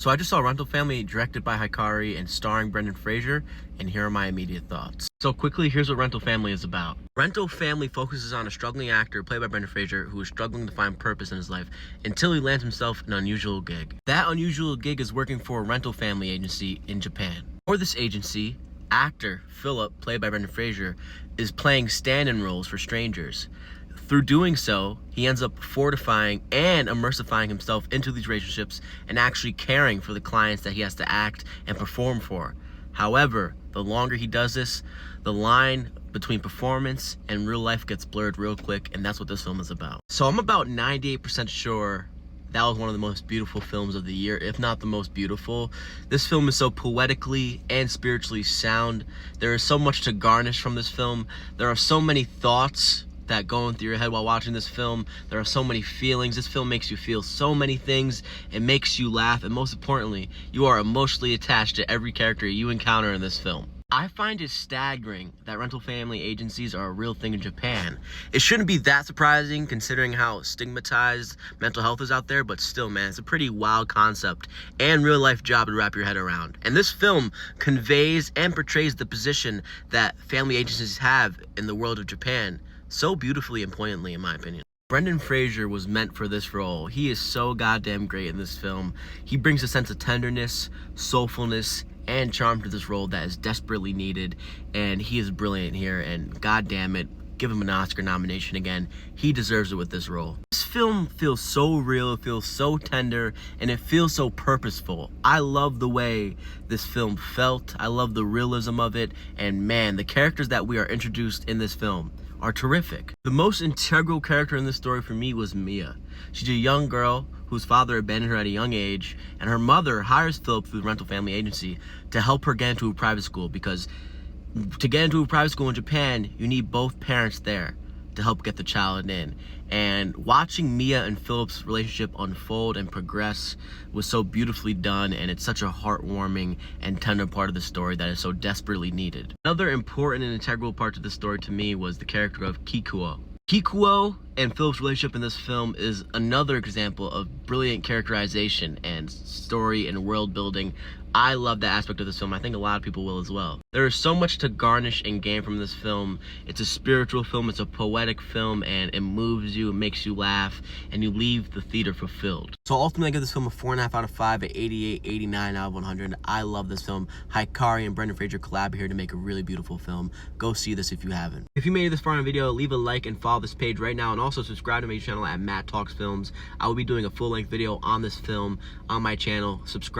So I just saw Rental Family, directed by Hikari and starring Brendan Fraser, and here are my immediate thoughts. So quickly, here's what Rental Family is about. Rental Family focuses on a struggling actor played by Brendan Fraser who is struggling to find purpose in his life until he lands himself an unusual gig. That unusual gig is working for a rental family agency in Japan. For this agency, actor Philip, played by Brendan Fraser, is playing stand-in roles for strangers. Through doing so, he ends up fortifying and immersifying himself into these relationships and actually caring for the clients that he has to act and perform for. However, the longer he does this, the line between performance and real life gets blurred real quick, and that's what this film is about. So I'm about 98% sure that was one of the most beautiful films of the year, if not the most beautiful. This film is so poetically and spiritually sound. There is so much to garnish from this film. There are so many thoughts that going through your head while watching this film. There are so many feelings. This film makes you feel so many things. It makes you laugh, and most importantly, you are emotionally attached to every character you encounter in this film. I find it staggering that rental family agencies are a real thing in Japan. It shouldn't be that surprising considering how stigmatized mental health is out there, but still, man, it's a pretty wild concept and real life job to wrap your head around. And this film conveys and portrays the position that family agencies have in the world of Japan so beautifully and poignantly, in my opinion. Brendan Fraser was meant for this role. He is so goddamn great in this film. He brings a sense of tenderness, soulfulness, and charm to this role that is desperately needed, and he is brilliant here, and goddamn it, give him an Oscar nomination again. He deserves it with this role. This film feels so real, it feels so tender, and it feels so purposeful. I love the way this film felt. I love the realism of it, and man, the characters that we are introduced in this film are terrific. The most integral character in this story for me was Mia. She's a young girl whose father abandoned her at a young age, and her mother hires Philip through the rental family agency to help her get into a private school, because to get into a private school in Japan, you need both parents there to help get the child in. And watching Mia and Philip's relationship unfold and progress was so beautifully done, and it's such a heartwarming and tender part of the story that is so desperately needed. Another important and integral part to the story to me was the character of Kikuo. Kikuo and Philip's relationship in this film is another example of brilliant characterization and story and world building. I love that aspect of this film. I think a lot of people will as well. There is so much to garnish and gain from this film. It's a spiritual film, it's a poetic film, and it moves you, it makes you laugh, and you leave the theater fulfilled. So ultimately I give this film a 4.5 out of 5, at 88, 89 out of 100. I love this film. Hikari and Brendan Fraser collab here to make a really beautiful film. Go see this if you haven't. If you made it this far in the video, leave a like and follow this page right now, and also subscribe to my channel at Matt Talks Films. I will be doing a full-length video on this film on my channel. Subscribe.